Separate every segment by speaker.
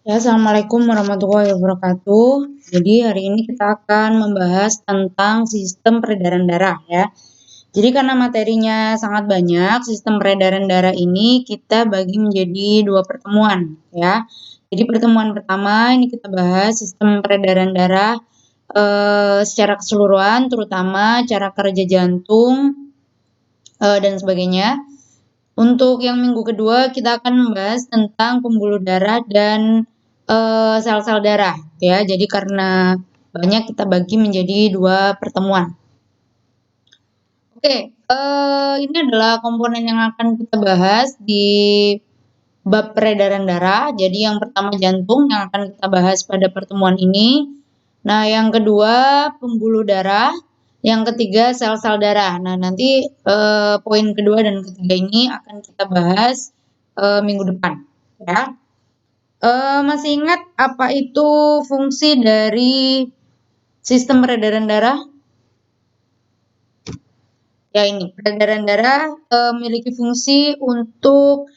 Speaker 1: Ya, assalamualaikum warahmatullahi wabarakatuh. Jadi hari ini kita akan membahas tentang sistem peredaran darah ya. Jadi karena materinya sangat banyak, sistem peredaran darah ini kita bagi menjadi dua pertemuan ya. Jadi pertemuan pertama ini kita bahas sistem peredaran darah secara keseluruhan, terutama cara kerja jantung dan sebagainya. Untuk yang minggu kedua kita akan membahas tentang pembuluh darah dan sel-sel darah ya. Jadi karena banyak kita bagi menjadi dua pertemuan. Oke, ini adalah komponen yang akan kita bahas di bab peredaran darah. Jadi yang pertama jantung yang akan kita bahas pada pertemuan ini. Nah, yang kedua pembuluh darah, yang ketiga sel-sel darah. Nah, nanti poin kedua dan ketiga ini akan kita bahas minggu depan ya. Masih ingat apa itu fungsi dari sistem peredaran darah? Ya ini, peredaran darah memiliki fungsi untuk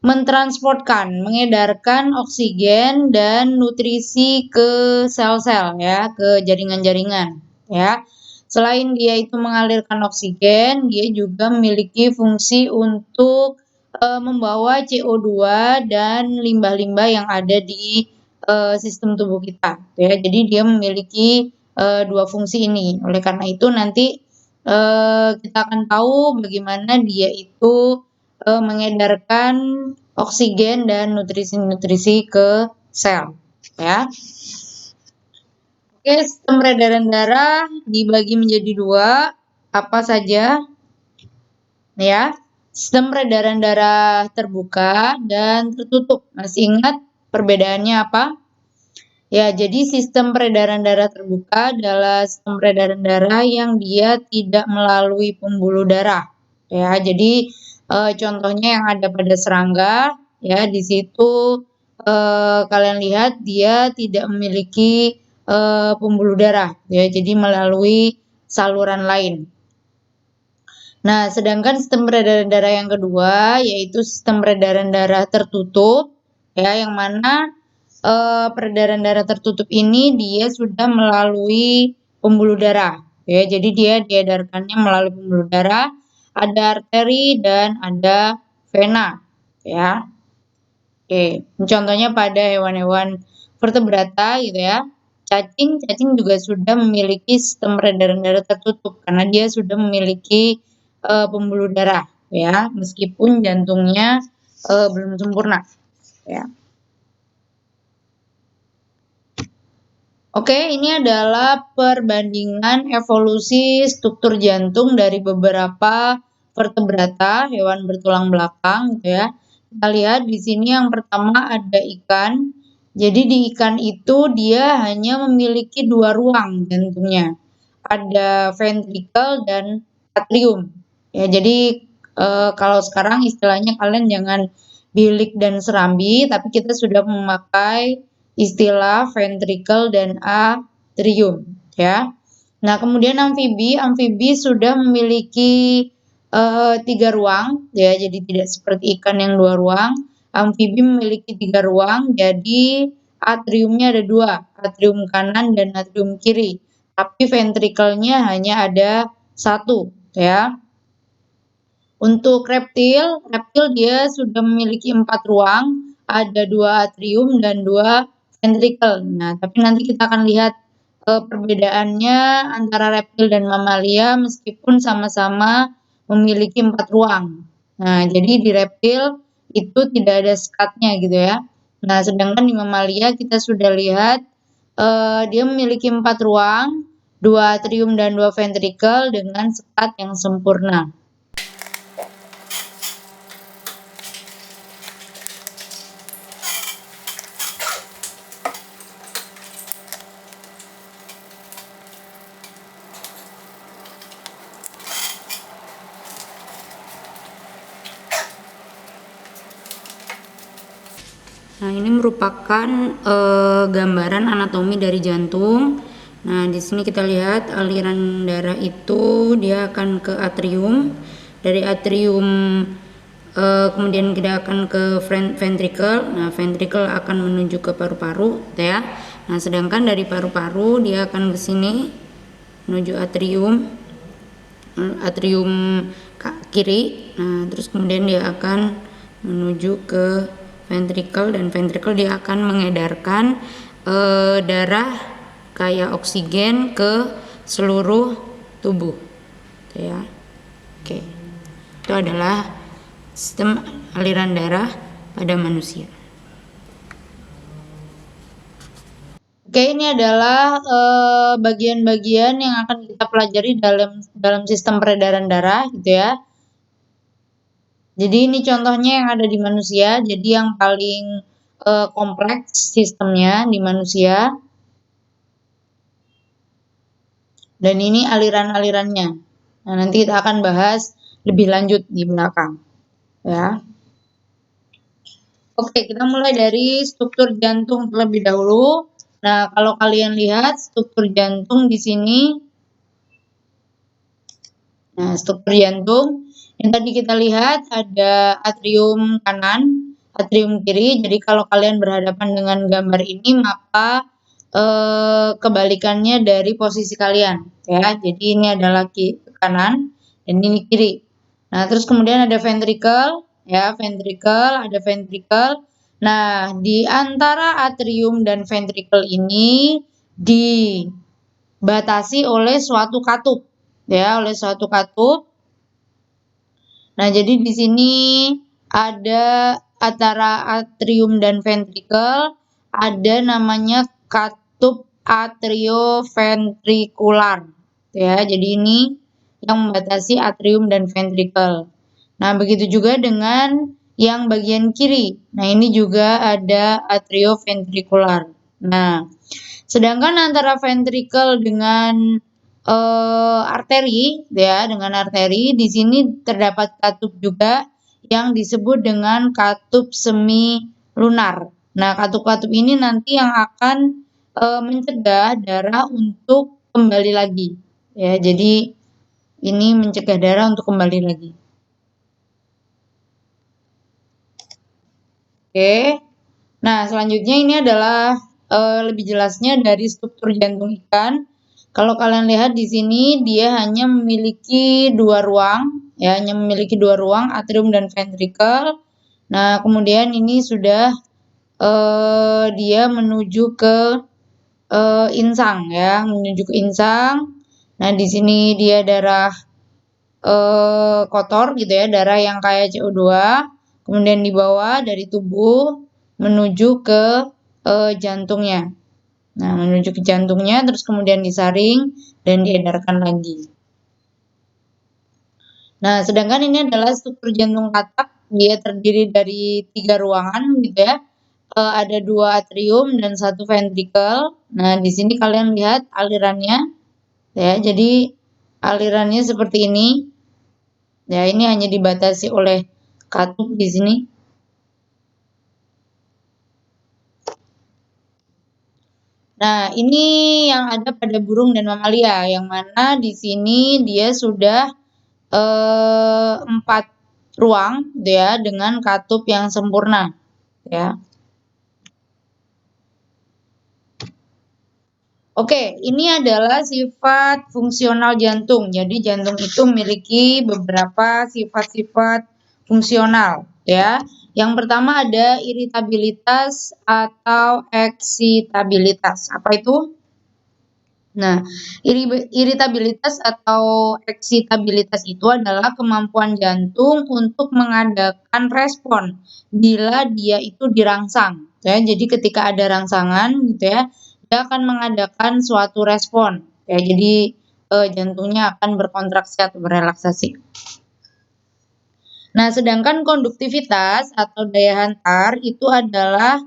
Speaker 1: mengedarkan oksigen dan nutrisi ke sel-sel ya, ke jaringan-jaringan ya. Selain dia itu mengalirkan oksigen, dia juga memiliki fungsi untuk membawa CO2 dan limbah-limbah yang ada di sistem tubuh kita ya. Jadi dia memiliki dua fungsi ini. Oleh karena itu nanti kita akan tahu bagaimana dia itu mengedarkan oksigen dan nutrisi-nutrisi ke sel ya. Oke, sistem peredaran darah dibagi menjadi dua, apa saja? Ya, sistem peredaran darah terbuka dan tertutup. Masih ingat perbedaannya apa? Ya, jadi sistem peredaran darah terbuka adalah sistem peredaran darah yang dia tidak melalui pembuluh darah. Ya, jadi contohnya yang ada pada serangga, ya di situ kalian lihat dia tidak memiliki pembuluh darah, ya jadi melalui saluran lain. Nah, sedangkan sistem peredaran darah yang kedua yaitu sistem peredaran darah tertutup, ya yang mana peredaran darah tertutup ini dia sudah melalui pembuluh darah ya. Jadi dia diedarkannya melalui pembuluh darah, ada arteri dan ada vena ya. Oke, contohnya pada hewan-hewan vertebrata gitu ya. Cacing juga sudah memiliki sistem peredaran darah tertutup karena dia sudah memiliki pembuluh darah ya, meskipun jantungnya belum sempurna ya. Oke, ini adalah perbandingan evolusi struktur jantung dari beberapa vertebrata, hewan bertulang belakang gitu ya. Kita lihat di sini yang pertama ada ikan. Jadi di ikan itu dia hanya memiliki dua ruang jantungnya. Ada ventricle dan atrium. Ya, jadi kalau sekarang istilahnya kalian jangan bilik dan serambi, tapi kita sudah memakai istilah ventricle dan atrium ya. Nah, kemudian amfibi sudah memiliki 3 ruang ya, jadi tidak seperti ikan yang 2 ruang. Amfibi memiliki 3 ruang, jadi atriumnya ada 2, atrium kanan dan atrium kiri. Tapi ventricle-nya hanya ada 1 ya. Untuk reptil dia sudah memiliki 4 ruang, ada 2 atrium dan 2 ventricle. Nah, tapi nanti kita akan lihat perbedaannya antara reptil dan mamalia meskipun sama-sama memiliki 4 ruang. Nah, jadi di reptil itu tidak ada sekatnya gitu ya. Nah, sedangkan di mamalia kita sudah lihat dia memiliki 4 ruang, 2 atrium dan 2 ventricle dengan sekat yang sempurna. Nah, ini merupakan gambaran anatomi dari jantung. Nah, di sini kita lihat aliran darah itu dia akan ke atrium. Dari atrium kemudian kita akan ke ventricle. Nah, ventricle akan menuju ke paru-paru, gitu ya. Nah, sedangkan dari paru-paru dia akan ke sini menuju atrium kiri. Nah, terus kemudian dia akan menuju ke ventricle, dan ventricle dia akan mengedarkan darah kayak oksigen ke seluruh tubuh, gitu ya. Oke, itu adalah sistem aliran darah pada manusia. Oke, ini adalah bagian-bagian yang akan kita pelajari dalam sistem peredaran darah, gitu ya. Jadi ini contohnya yang ada di manusia. Jadi yang paling kompleks sistemnya di manusia. Dan ini aliran-alirannya. Nah, nanti kita akan bahas lebih lanjut di belakang, ya. Oke, kita mulai dari struktur jantung terlebih dahulu. Nah, kalau kalian lihat struktur jantung di sini. Nah, struktur jantung yang tadi kita lihat ada atrium kanan, atrium kiri. Jadi kalau kalian berhadapan dengan gambar ini, maka kebalikannya dari posisi kalian, ya. Jadi ini adalah kanan dan ini kiri. Nah, terus kemudian ada ventricle, ya, ada ventricle. Nah, di antara atrium dan ventricle ini dibatasi oleh suatu katup, ya, oleh suatu katup. Nah, jadi di sini ada antara atrium dan ventricle ada namanya katup atrioventrikular, ya. Jadi ini yang membatasi atrium dan ventricle. Nah, begitu juga dengan yang bagian kiri. Nah, ini juga ada atrioventrikular. Nah, sedangkan antara ventricle dengan arteri, ya, dengan arteri di sini terdapat katup juga yang disebut dengan katup semi lunar. Nah, katup-katup ini nanti yang akan mencegah darah untuk kembali lagi, ya. Jadi ini mencegah darah untuk kembali lagi. Oke. Nah, selanjutnya ini adalah lebih jelasnya dari struktur jantung ikan. Kalau kalian lihat di sini dia hanya memiliki dua ruang, ya, hanya memiliki dua ruang, atrium dan ventricle. Nah, kemudian ini sudah dia menuju ke insang, ya, menuju ke insang. Nah, di sini dia darah kotor, gitu ya, darah yang kayak CO2. Kemudian dibawa dari tubuh menuju ke jantungnya. Nah, menuju ke jantungnya, terus kemudian disaring dan diedarkan lagi. Nah, sedangkan ini adalah struktur jantung katak. Dia terdiri dari 3 ruangan, gitu ya. Ada 2 atrium dan 1 ventricle. Nah, di sini kalian lihat alirannya, ya. Jadi alirannya seperti ini. Ya, ini hanya dibatasi oleh katup di sini. Nah, ini yang ada pada burung dan mamalia, yang mana di sini dia sudah 4 ruang, gitu ya, dengan katup yang sempurna, ya. Oke, ini adalah sifat fungsional jantung. Jadi jantung itu memiliki beberapa sifat-sifat fungsional, ya. Yang pertama ada iritabilitas atau eksitabilitas. Apa itu? Nah, iritabilitas atau eksitabilitas itu adalah kemampuan jantung untuk mengadakan respon bila dia itu dirangsang, ya. Jadi ketika ada rangsangan, gitu ya, dia akan mengadakan suatu respon, ya. Jadi jantungnya akan berkontraksi atau berelaksasi. Nah, sedangkan konduktivitas atau daya hantar itu adalah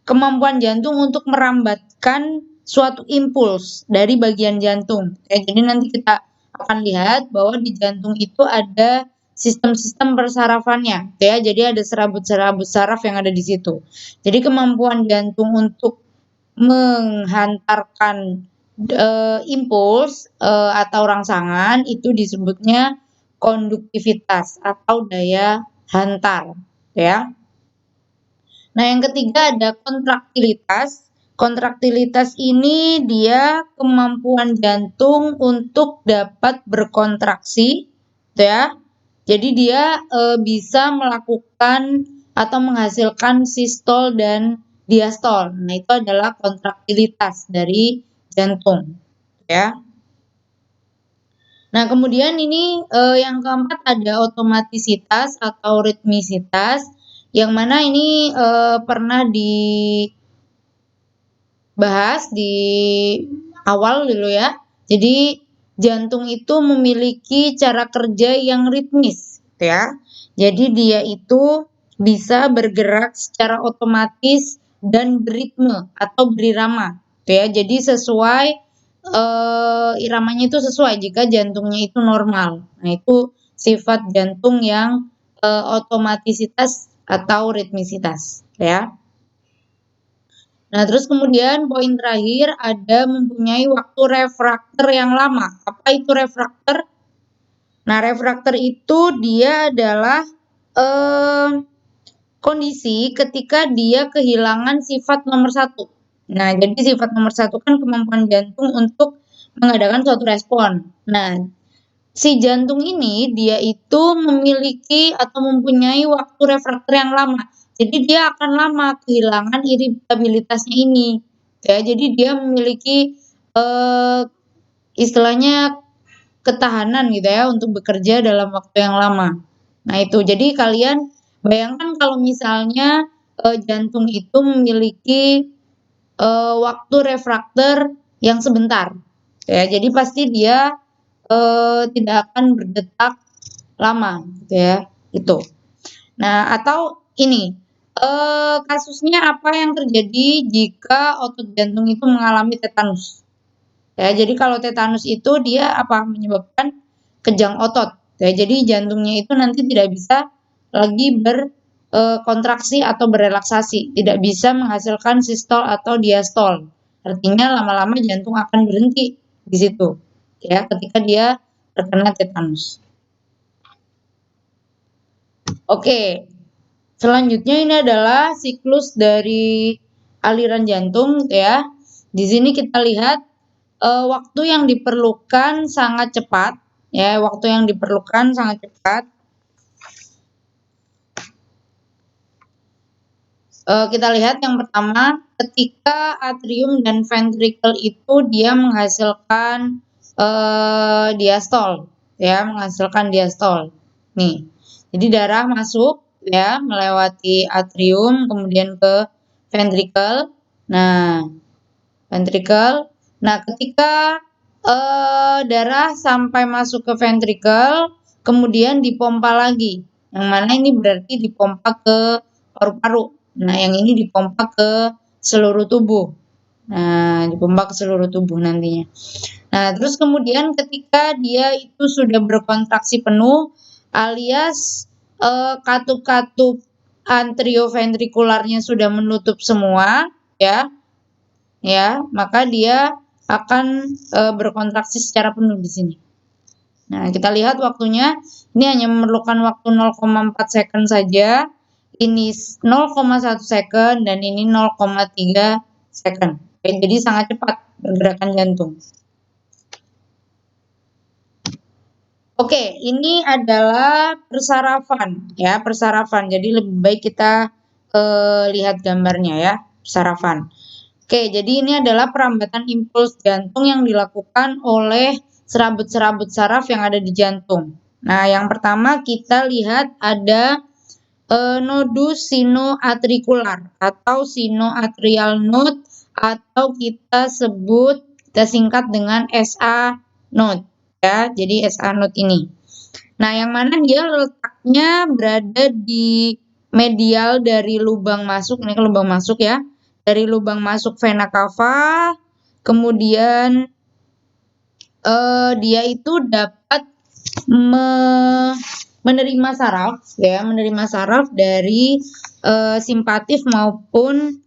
Speaker 1: kemampuan jantung untuk merambatkan suatu impuls dari bagian jantung. Ya, jadi nanti kita akan lihat bahwa di jantung itu ada sistem-sistem persarafannya, ya. Jadi ada serabut-serabut saraf yang ada di situ. Jadi kemampuan jantung untuk menghantarkan impuls atau rangsangan itu disebutnya konduktivitas atau daya hantar, ya. Nah, yang ketiga ada kontraktilitas. Kontraktilitas ini dia kemampuan jantung untuk dapat berkontraksi, ya. Jadi dia bisa melakukan atau menghasilkan sistol dan diastol. Nah, itu adalah kontraktilitas dari jantung, ya. Nah, kemudian ini yang keempat ada otomatisitas atau ritmisitas, yang mana ini pernah dibahas di awal dulu ya. Jadi jantung itu memiliki cara kerja yang ritmis, gitu ya. Jadi dia itu bisa bergerak secara otomatis dan beritme atau berirama, gitu ya. Jadi sesuai iramanya itu sesuai jika jantungnya itu normal. Nah, itu sifat jantung yang otomatisitas atau ritmisitas, ya. Nah, terus kemudian poin terakhir ada mempunyai waktu refraktor yang lama. Apa itu refraktor? Nah, refraktor itu dia adalah kondisi ketika dia kehilangan sifat nomor satu. Nah, jadi sifat nomor satu kan kemampuan jantung untuk mengadakan suatu respon. Nah, si jantung ini dia itu memiliki atau mempunyai waktu refraktor yang lama. Jadi dia akan lama kehilangan iritabilitasnya ini. Ya, jadi dia memiliki istilahnya ketahanan gitu ya untuk bekerja dalam waktu yang lama. Nah, itu. Jadi kalian bayangkan kalau misalnya jantung itu memiliki waktu refraktor yang sebentar. Ya, jadi pasti dia tidak akan berdetak lama, gitu ya. Itu. Nah, atau ini kasusnya apa yang terjadi jika otot jantung itu mengalami tetanus? Ya, jadi kalau tetanus itu dia apa? Menyebabkan kejang otot. Ya, jadi jantungnya itu nanti tidak bisa lagi berkontraksi atau berelaksasi, tidak bisa menghasilkan sistol atau diastol. Artinya lama-lama jantung akan berhenti di situ. Ya, ketika dia terkena tetanus. Oke. Selanjutnya ini adalah siklus dari aliran jantung ya. Di sini kita lihat waktu yang diperlukan sangat cepat ya, waktu yang diperlukan sangat cepat. Kita lihat yang pertama, ketika atrium dan ventricle itu dia menghasilkan diastol ya, menghasilkan diastol. Nih. Jadi darah masuk ya melewati atrium kemudian ke ventricle. Nah, ventricle. Nah, ketika darah sampai masuk ke ventricle, kemudian dipompa lagi. Yang mana ini berarti dipompa ke paru-paru. Nah, yang ini dipompa ke seluruh tubuh. Nah, dipompa ke seluruh tubuh nantinya. Nah, terus kemudian ketika dia itu sudah berkontraksi penuh, alias katup-katup antrioventrikularnya sudah menutup semua, ya, maka dia akan berkontraksi secara penuh di sini. Nah, kita lihat waktunya, ini hanya memerlukan waktu 0,4 second saja, ini 0,1 second, dan ini 0,3 second. Oke, jadi sangat cepat pergerakan jantung. Oke, ini adalah persarafan ya, persarafan. Jadi lebih baik kita lihat gambarnya ya, persarafan. Oke, jadi ini adalah perambatan impuls jantung yang dilakukan oleh serabut-serabut saraf yang ada di jantung. Nah, yang pertama kita lihat ada nodus sinoatrikular atau sinoatrial node atau kita singkat dengan SA node ya. Jadi SA node ini. Nah, yang mana dia letaknya berada di medial dari lubang masuk, ini ke lubang masuk ya. Dari lubang masuk vena cava, kemudian dia itu dapat menerima saraf ya, menerima saraf dari simpatif maupun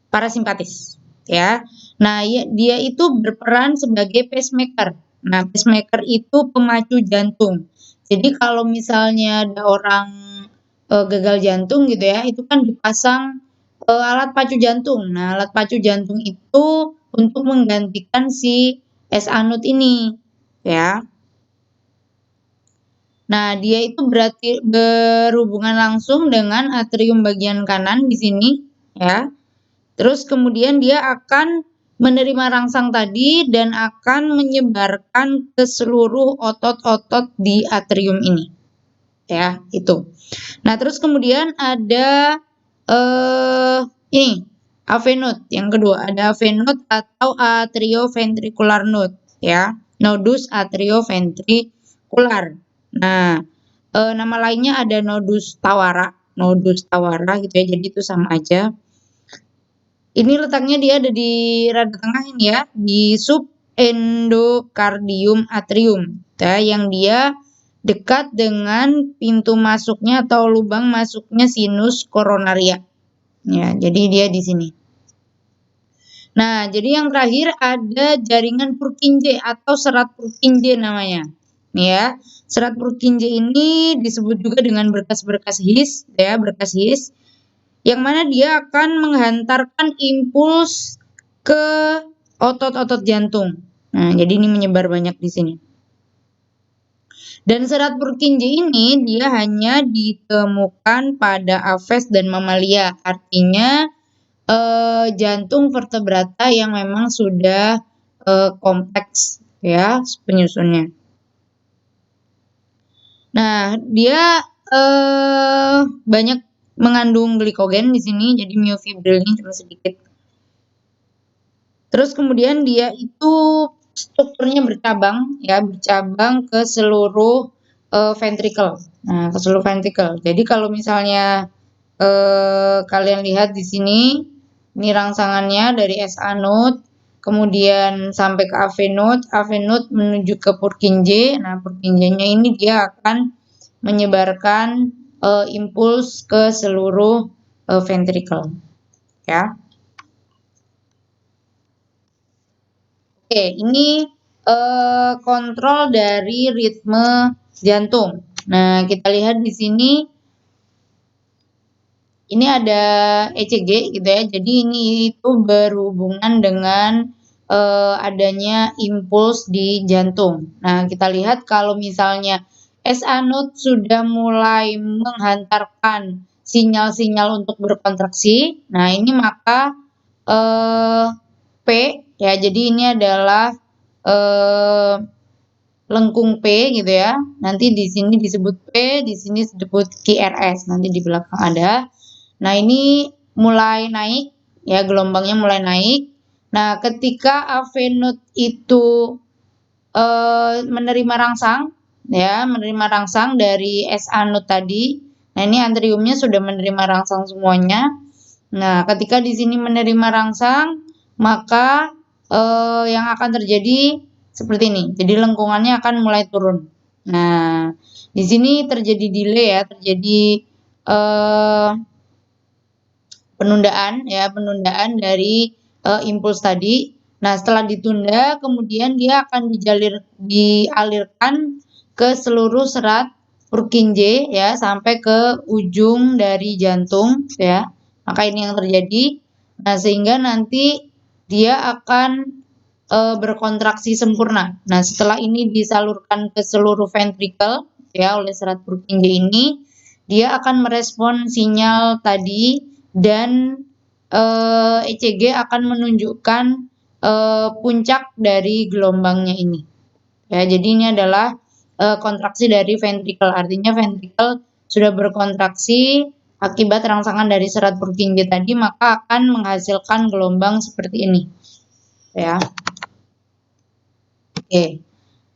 Speaker 1: parasimpatis ya. Nah, dia itu berperan sebagai pacemaker. Nah, pacemaker itu pemacu jantung. Jadi kalau misalnya ada orang gagal jantung gitu ya, itu kan dipasang alat pacu jantung. Nah, alat pacu jantung itu untuk menggantikan si S-anode ini, ya. Nah, dia itu berarti berhubungan langsung dengan atrium bagian kanan di sini, ya. Terus kemudian dia akan menerima rangsang tadi dan akan menyebarkan ke seluruh otot-otot di atrium ini. Ya, itu. Nah, terus kemudian ada ini AV node yang kedua, ada AV node atau atrioventricular node, ya. Nodus atrioventricular. Nah, nama lainnya ada nodus tawara gitu ya. Jadi itu sama aja. Ini letaknya dia ada di rada tengah ini ya, di subendokardium atrium, ya, yang dia dekat dengan pintu masuknya atau lubang masuknya sinus koronaria. Ya, jadi dia di sini. Nah, jadi yang terakhir ada jaringan Purkinje atau serat Purkinje namanya. Nih ya, serat Purkinje ini disebut juga dengan berkas-berkas His, ya, berkas His, yang mana dia akan menghantarkan impuls ke otot-otot jantung. Nah, jadi ini menyebar banyak di sini. Dan serat Purkinje ini dia hanya ditemukan pada aves dan mamalia, artinya jantung vertebrata yang memang sudah kompleks ya penyusunnya. Nah, dia banyak mengandung glikogen di sini, jadi miofibrilnya cuma sedikit. Terus kemudian dia itu strukturnya bercabang, ya, bercabang ke seluruh ventricle. Nah, ke seluruh ventricle. Jadi kalau misalnya kalian lihat di sini, ini rangsangannya dari SA node, kemudian sampai ke AV node menuju ke Purkinje. Nah, Purkinje-nya ini dia akan menyebarkan impuls ke seluruh ventricle, ya. Oke, ini kontrol dari ritme jantung. Nah, kita lihat di sini, ini ada ECG gitu ya. Jadi ini itu berhubungan dengan adanya impuls di jantung. Nah, kita lihat kalau misalnya SA node sudah mulai menghantarkan sinyal-sinyal untuk berkontraksi. Nah, ini maka P ya, jadi ini adalah lengkung P gitu ya. Nanti di sini disebut P, di sini disebut QRS. Nanti di belakang ada. Nah, ini mulai naik ya, gelombangnya mulai naik. Nah, ketika AV node itu menerima rangsang ya, menerima rangsang dari SA node tadi. Nah, ini atriumnya sudah menerima rangsang semuanya. Nah, ketika di sini menerima rangsang, maka yang akan terjadi seperti ini. Jadi lengkungannya akan mulai turun. Nah, di sini terjadi delay ya, terjadi penundaan dari impuls tadi. Nah, setelah ditunda, kemudian dia akan dialirkan ke seluruh serat Purkinje ya, sampai ke ujung dari jantung ya. Maka ini yang terjadi. Nah, sehingga nanti dia akan berkontraksi sempurna. Nah, setelah ini disalurkan ke seluruh ventricle ya oleh serat Purkinje ini, dia akan merespon sinyal tadi dan ECG akan menunjukkan puncak dari gelombangnya ini. Ya, jadi ini adalah kontraksi dari ventricle. Artinya ventricle sudah berkontraksi akibat rangsangan dari serat Purkinje tadi, maka akan menghasilkan gelombang seperti ini. Ya. Oke.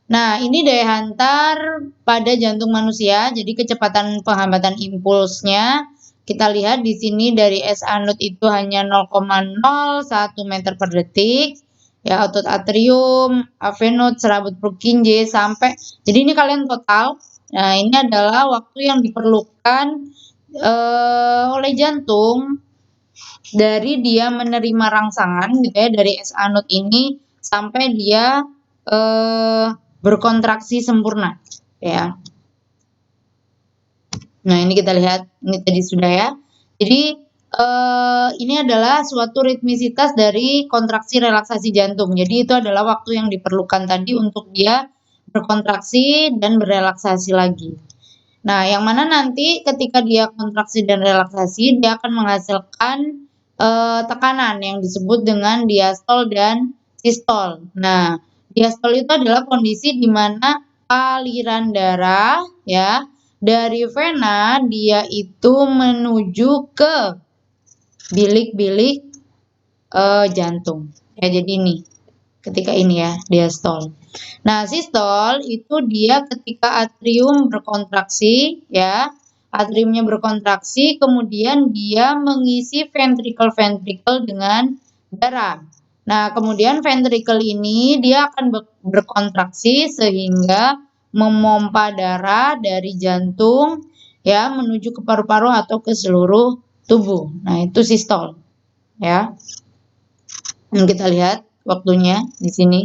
Speaker 1: Nah, ini daya hantar pada jantung manusia. Jadi kecepatan penghambatan impulsnya kita lihat di sini dari SA node itu hanya 0,01 meter per detik. Ya, otot atrium, AV node, serabut Purkinje sampai. Jadi ini kalian total. Nah, ini adalah waktu yang diperlukan oleh jantung dari dia menerima rangsangan gitu ya dari SA node ini sampai dia berkontraksi sempurna ya. Nah, ini kita lihat, ini tadi sudah ya. Jadi, ini adalah suatu ritmisitas dari kontraksi relaksasi jantung. Jadi itu adalah waktu yang diperlukan tadi untuk dia berkontraksi dan berelaksasi lagi. Nah, yang mana nanti ketika dia kontraksi dan relaksasi, dia akan menghasilkan tekanan yang disebut dengan diastol dan sistol. Nah, diastol itu adalah kondisi di mana aliran darah ya dari vena dia itu menuju ke bilik-bilik jantung. Ya, jadi ini ketika ini ya diastol. Nah, sistol itu dia ketika atrium berkontraksi ya. Atriumnya berkontraksi, kemudian dia mengisi ventrikel-ventrikel dengan darah. Nah, kemudian ventrikel ini dia akan berkontraksi sehingga memompa darah dari jantung ya menuju ke paru-paru atau ke seluruh tubuh. Nah, itu sistol ya. Yang kita lihat waktunya di sini.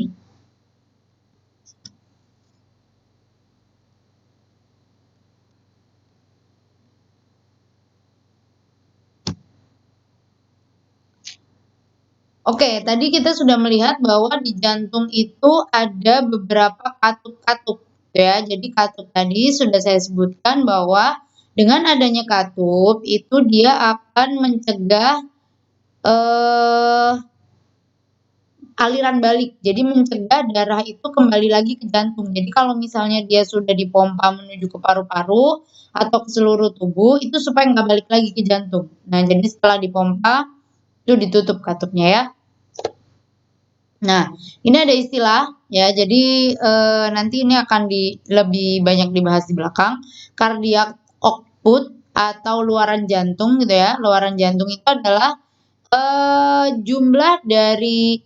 Speaker 1: Oke, tadi kita sudah melihat bahwa di jantung itu ada beberapa katup-katup, ya. Jadi katup tadi sudah saya sebutkan bahwa dengan adanya katup itu dia akan mencegah aliran balik. Jadi mencegah darah itu kembali lagi ke jantung. Jadi kalau misalnya dia sudah dipompa menuju ke paru-paru atau ke seluruh tubuh itu supaya nggak balik lagi ke jantung. Nah, jadi setelah dipompa itu ditutup katupnya ya. Nah, ini ada istilah ya. Jadi nanti ini akan lebih banyak dibahas di belakang. Cardiac output atau luaran jantung gitu ya. Luaran jantung itu adalah jumlah dari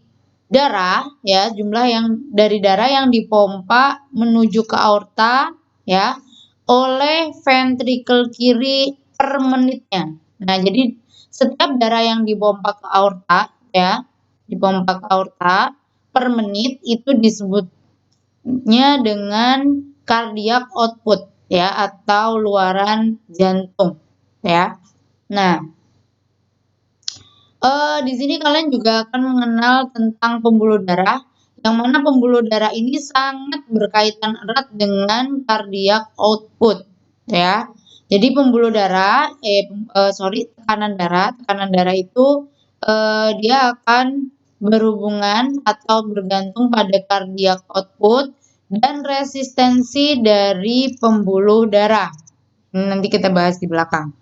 Speaker 1: darah ya, jumlah yang dari darah yang dipompa menuju ke aorta ya oleh ventrikel kiri per menitnya. Nah, jadi setiap darah yang dipompa ke aorta ya, dipompa ke aorta per menit itu disebutnya dengan cardiac output ya atau luaran jantung ya. Nah, di sini kalian juga akan mengenal tentang pembuluh darah, yang mana pembuluh darah ini sangat berkaitan erat dengan cardiac output ya. Jadi pembuluh darah tekanan darah itu, dia akan berhubungan atau bergantung pada cardiac output dan resistensi dari pembuluh darah. Nanti kita bahas di belakang.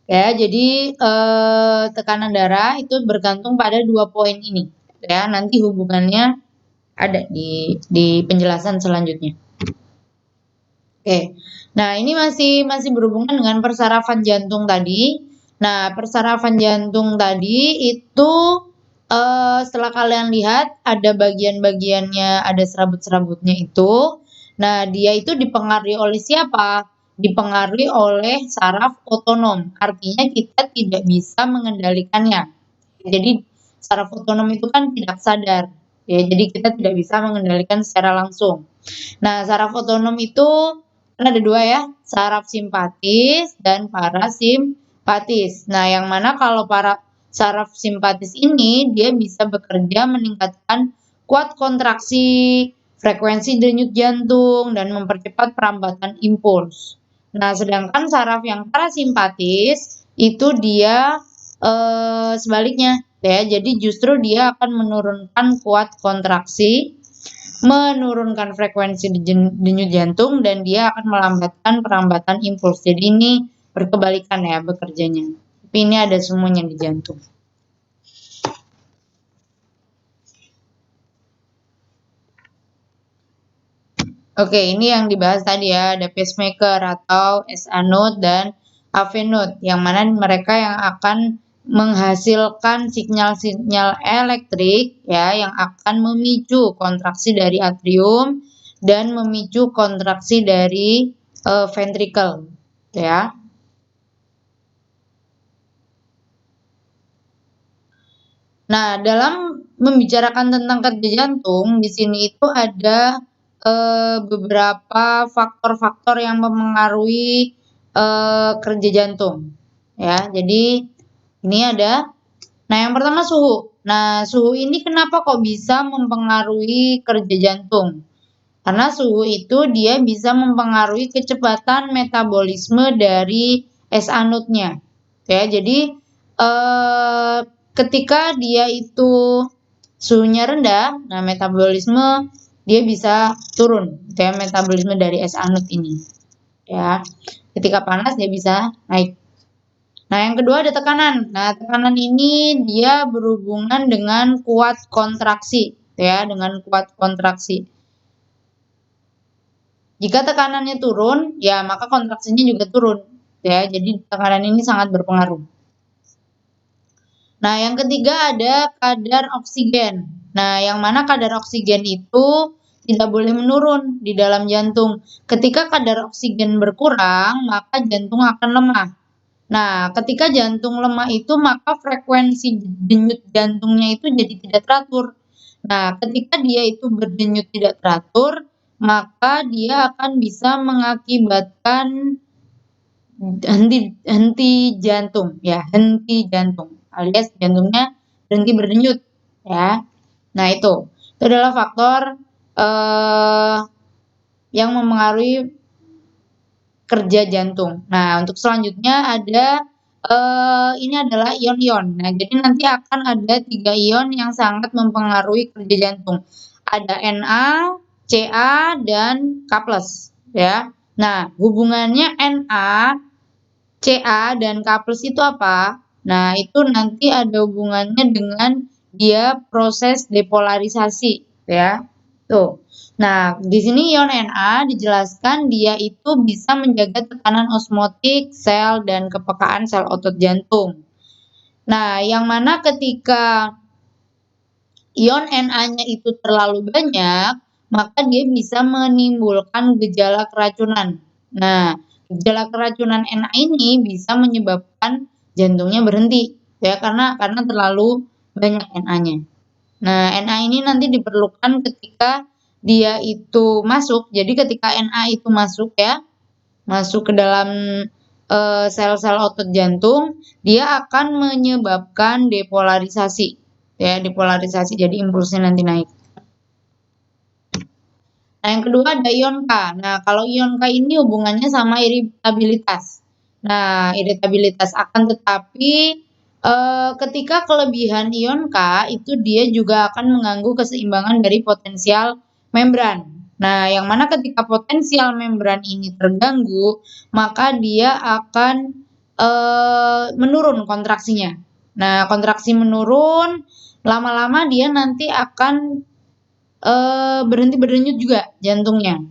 Speaker 1: Ya, jadi tekanan darah itu bergantung pada 2 poin ini, ya. Nanti hubungannya ada di penjelasan selanjutnya. Oke. Nah, ini masih berhubungan dengan persarafan jantung tadi. Nah, persarafan jantung tadi itu setelah kalian lihat ada bagian-bagiannya, ada serabut-serabutnya itu. Nah, dia itu dipengaruhi oleh siapa? Dipengaruhi oleh saraf otonom. Artinya kita tidak bisa mengendalikannya. Jadi saraf otonom itu kan tidak sadar. Ya, jadi kita tidak bisa mengendalikan secara langsung. Nah, saraf otonom itu kan ada 2 ya, saraf simpatis dan parasimpatis. Nah, yang mana kalau saraf simpatis ini dia bisa bekerja meningkatkan kuat kontraksi, frekuensi denyut jantung, dan mempercepat perambatan impuls. Nah, sedangkan saraf yang parasimpatis itu dia sebaliknya ya. Jadi justru dia akan menurunkan kuat kontraksi, menurunkan frekuensi denyut jantung, dan dia akan melambatkan perambatan impuls. Jadi ini berkebalikan ya bekerjanya. Tapi ini ada semuanya di jantung. Oke, ini yang dibahas tadi ya, ada pacemaker atau SA node dan AV node, yang mana mereka yang akan menghasilkan sinyal-sinyal elektrik ya yang akan memicu kontraksi dari atrium dan memicu kontraksi dari ventrikel ya. Nah, dalam membicarakan tentang kerja jantung, di sini itu ada beberapa faktor-faktor yang memengaruhi kerja jantung, ya. Jadi ini ada. Nah, yang pertama suhu. Nah, suhu ini kenapa kok bisa mempengaruhi kerja jantung? Karena suhu itu dia bisa mempengaruhi kecepatan metabolisme dari es anodnya. Ya, jadi eh, ketika dia itu suhunya rendah, nah metabolisme dia bisa turun, ya metabolisme dari es anod ini. Ya, ketika panas dia bisa naik. Nah, yang kedua ada tekanan. Nah, tekanan ini dia berhubungan dengan kuat kontraksi, ya, dengan kuat kontraksi. Jika tekanannya turun, ya maka kontraksinya juga turun, ya. Jadi tekanan ini sangat berpengaruh. Nah, yang ketiga ada kadar oksigen. Nah, yang mana kadar oksigen itu tidak boleh menurun di dalam jantung. Ketika kadar oksigen berkurang, maka jantung akan lemah. Nah, ketika jantung lemah itu maka frekuensi denyut jantungnya itu jadi tidak teratur. Nah, ketika dia itu berdenyut tidak teratur, maka dia akan bisa mengakibatkan henti jantung, ya, henti jantung, alias jantungnya berhenti berdenyut, ya. Nah, itu adalah faktor eh, yang memengaruhi kerja jantung. Nah, untuk selanjutnya ada ini adalah ion-ion. Nah, jadi nanti akan ada 3 ion yang sangat mempengaruhi kerja jantung. Ada Na, Ca, dan K+, ya. Nah, hubungannya Na, Ca, dan K+ itu apa? Nah, itu nanti ada hubungannya dengan dia proses depolarisasi, ya. Tuh. Nah, di sini ion Na dijelaskan dia itu bisa menjaga tekanan osmotik sel dan kepekaan sel otot jantung. Nah, yang mana ketika ion Na-nya itu terlalu banyak, maka dia bisa menimbulkan gejala keracunan. Nah, gejala keracunan Na ini bisa menyebabkan jantungnya berhenti, ya karena terlalu banyak Na-nya. Nah, Na ini nanti diperlukan ketika dia itu masuk. Jadi ketika Na itu masuk, ya, masuk ke dalam sel-sel otot jantung, dia akan menyebabkan depolarisasi. Ya, depolarisasi jadi impulsnya nanti naik. Nah, yang kedua ada ion K. Nah, kalau ion K ini hubungannya sama iritabilitas. Nah, iritabilitas akan tetapi ketika kelebihan ion K itu dia juga akan mengganggu keseimbangan dari potensial membran. Nah, yang mana ketika potensial membran ini terganggu, maka dia akan menurun kontraksinya. Nah, kontraksi menurun, lama-lama dia nanti akan berhenti berdenyut juga jantungnya.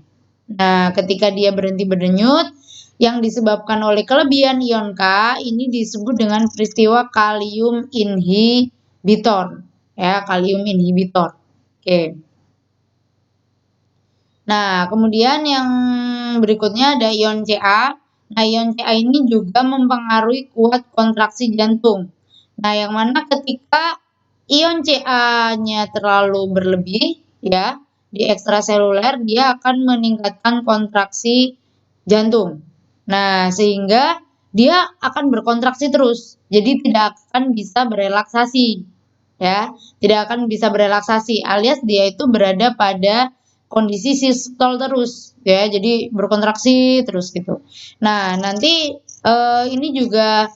Speaker 1: Nah, ketika dia berhenti berdenyut, yang disebabkan oleh kelebihan ion K ini disebut dengan peristiwa kalium inhibitor. Ya, kalium inhibitor. Oke. Nah, kemudian yang berikutnya ada ion Ca. Nah, ion Ca ini juga mempengaruhi kuat kontraksi jantung. Nah, yang mana ketika ion Ca-nya terlalu berlebih, ya, di ekstraseluler, dia akan meningkatkan kontraksi jantung. Nah, sehingga dia akan berkontraksi terus. Jadi tidak akan bisa berelaksasi, ya, tidak akan bisa berelaksasi, alias dia itu berada pada kondisi sistol terus, ya, jadi berkontraksi terus gitu. Nah, nanti ini juga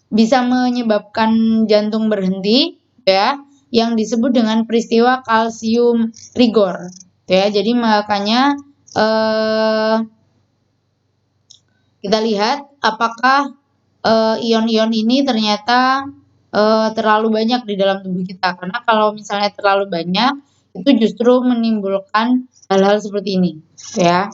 Speaker 1: bisa menyebabkan jantung berhenti, ya, yang disebut dengan peristiwa kalsium rigor, ya. Jadi makanya kita lihat apakah ion-ion ini ternyata terlalu banyak di dalam tubuh kita. Karena kalau misalnya terlalu banyak, itu justru menimbulkan hal-hal seperti ini, ya.